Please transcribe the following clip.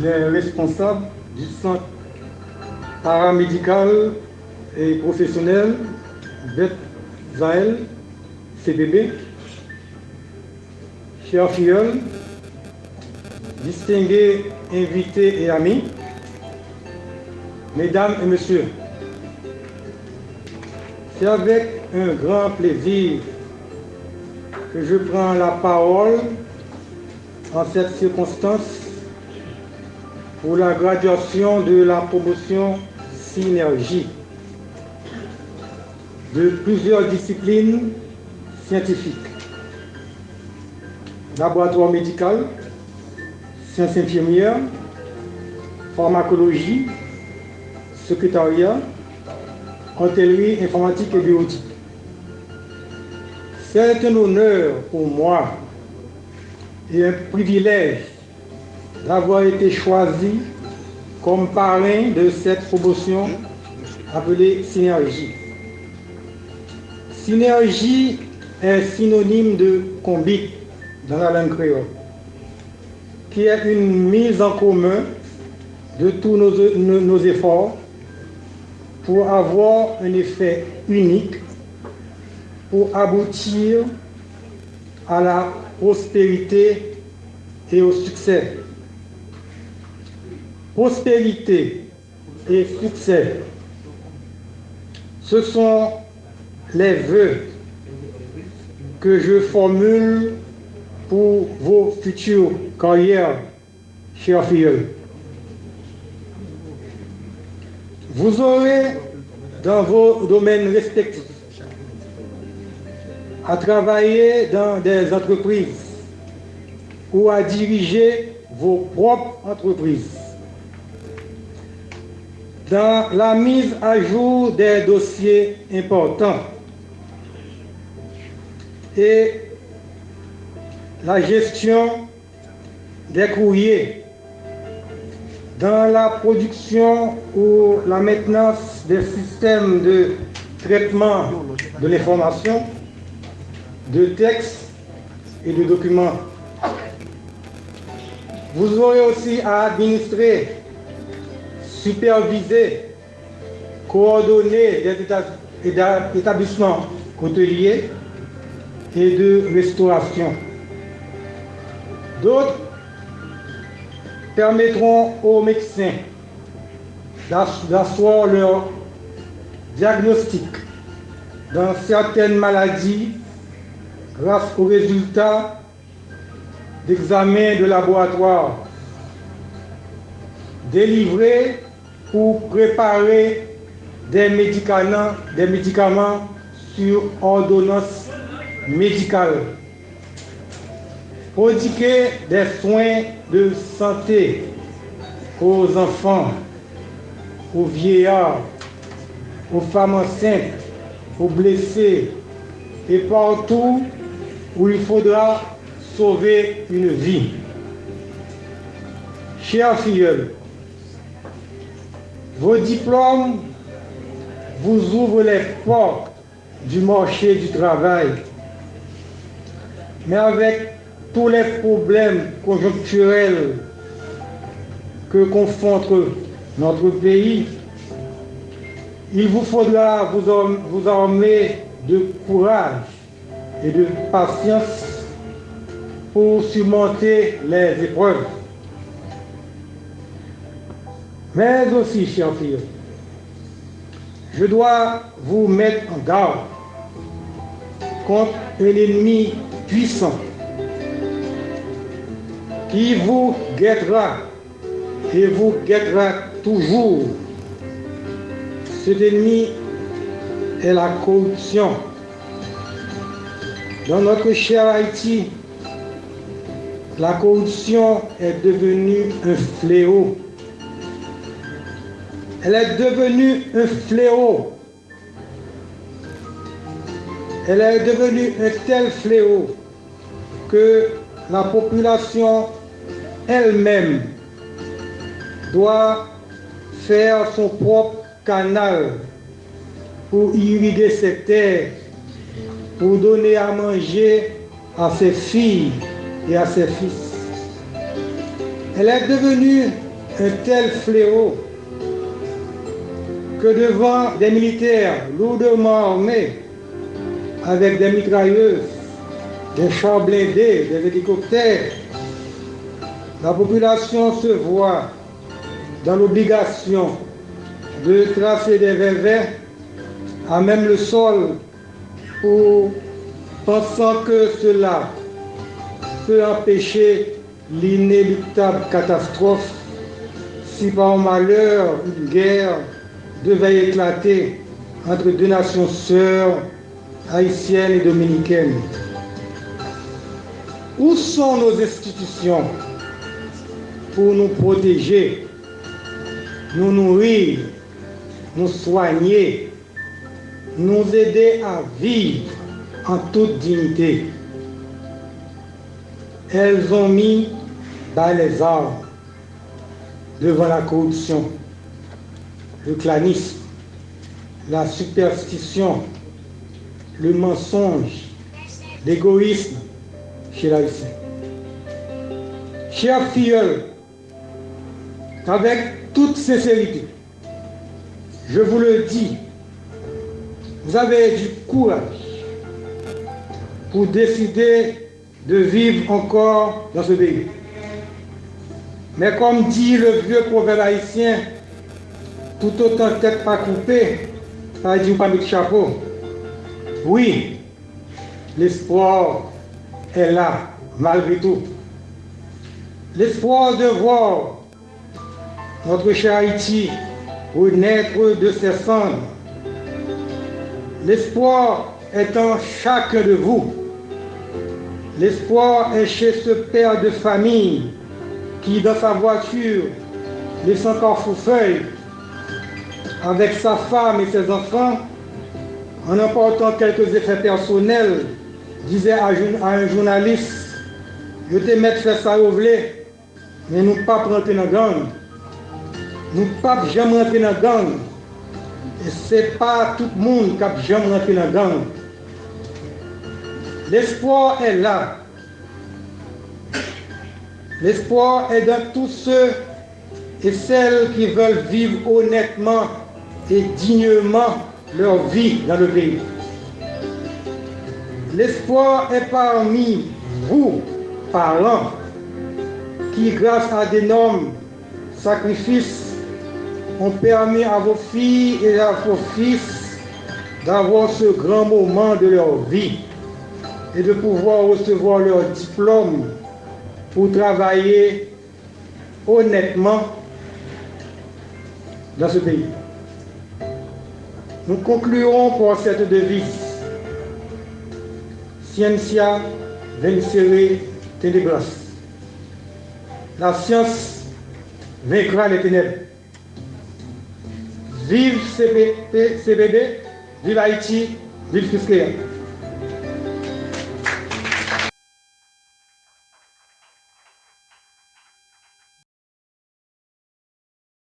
Les responsables du centre paramédical et professionnel Beth Zahel, CBB, chers filles, distingués invités et amis, mesdames et messieurs, c'est avec un grand plaisir que je prends la parole en cette circonstance pour la graduation de la promotion Synergie de plusieurs disciplines scientifiques: laboratoire médical, sciences infirmières, pharmacologie, secrétariat, hôtellerie, informatique et bureautique. C'est un honneur pour moi et un privilège d'avoir été choisi comme parrain de cette promotion appelée Synergie. Synergie est synonyme de combi dans la langue créole, qui est une mise en commun de tous nos efforts pour avoir un effet unique, pour aboutir à la prospérité et au succès. Prospérité et succès, ce sont les vœux que je formule pour vos futures carrières, chers filles. Vous aurez dans vos domaines respectifs à travailler dans des entreprises ou à diriger vos propres entreprises, dans la mise à jour des dossiers importants et la gestion des courriers, dans la production ou la maintenance des systèmes de traitement de l'information, de textes et de documents. Vous aurez aussi à administrer, superviser, coordonner des établissements hôteliers et de restauration. D'autres permettront aux médecins d'asseoir leur diagnostic dans certaines maladies grâce aux résultats d'examens de laboratoire délivrés pour préparer des médicaments sur ordonnance médicale, prodiguer des soins de santé aux enfants, aux vieillards, aux femmes enceintes, aux blessés et partout où il faudra sauver une vie. Chers filles, vos diplômes vous ouvrent les portes du marché du travail, mais avec tous les problèmes conjoncturels que confronte notre pays, il vous faudra vous armer de courage et de patience pour surmonter les épreuves. Mais aussi, chers filles, je dois vous mettre en garde contre un ennemi puissant qui vous guettera et vous guettera toujours. Cet ennemi est la corruption. Dans notre cher Haïti, la corruption est devenue un fléau. Elle est devenue un fléau. Elle est devenue un tel fléau que la population elle-même doit faire son propre canal pour irriguer ses terres, pour donner à manger à ses filles et à ses fils. Elle est devenue un tel fléau que devant des militaires lourdement armés, avec des mitrailleuses, des chars blindés, des hélicoptères, la population se voit dans l'obligation de tracer des verres à même le sol pour pensant que cela peut empêcher l'inéluctable catastrophe si par malheur une guerre devait éclater entre deux nations sœurs, haïtiennes et dominicaines. Où sont nos institutions pour nous protéger, nous nourrir, nous soigner, nous aider à vivre en toute dignité? Elles ont mis dans les armes devant la corruption, le clanisme, la superstition, le mensonge, l'égoïsme chez l'Haïtien. Chers filleuls, avec toute sincérité, je vous le dis, vous avez du courage pour décider de vivre encore dans ce pays. Mais comme dit le vieux proverbe haïtien, tout autant tête pas coupée, ça veut dire pas mettre chapeau. Oui, l'espoir est là, malgré tout. L'espoir de voir notre cher Haïti renaître de ses cendres. L'espoir est en chacun de vous. L'espoir est chez ce père de famille qui, dans sa voiture, laissant Carrefourfeuille, avec sa femme et ses enfants, en emportant quelques effets personnels, disait à un journaliste, je te mettre faire ça au blé, mais nous ne pas rentrer dans la gang. Nous ne pas jamais rentrer dans la gang. Et ce n'est pas tout le monde qui n'a jamais rentré dans la gang. L'espoir est là. L'espoir est dans tous ceux et celles qui veulent vivre honnêtement et dignement leur vie dans le pays. L'espoir est parmi vous, parents, qui, grâce à d'énormes sacrifices, ont permis à vos filles et à vos fils d'avoir ce grand moment de leur vie et de pouvoir recevoir leur diplôme pour travailler honnêtement dans ce pays. Nous conclurons par cette devise: Scientia vincere tenebras. La science vaincra les ténèbres. Vive CBD, vive Haïti, vive Fiscale.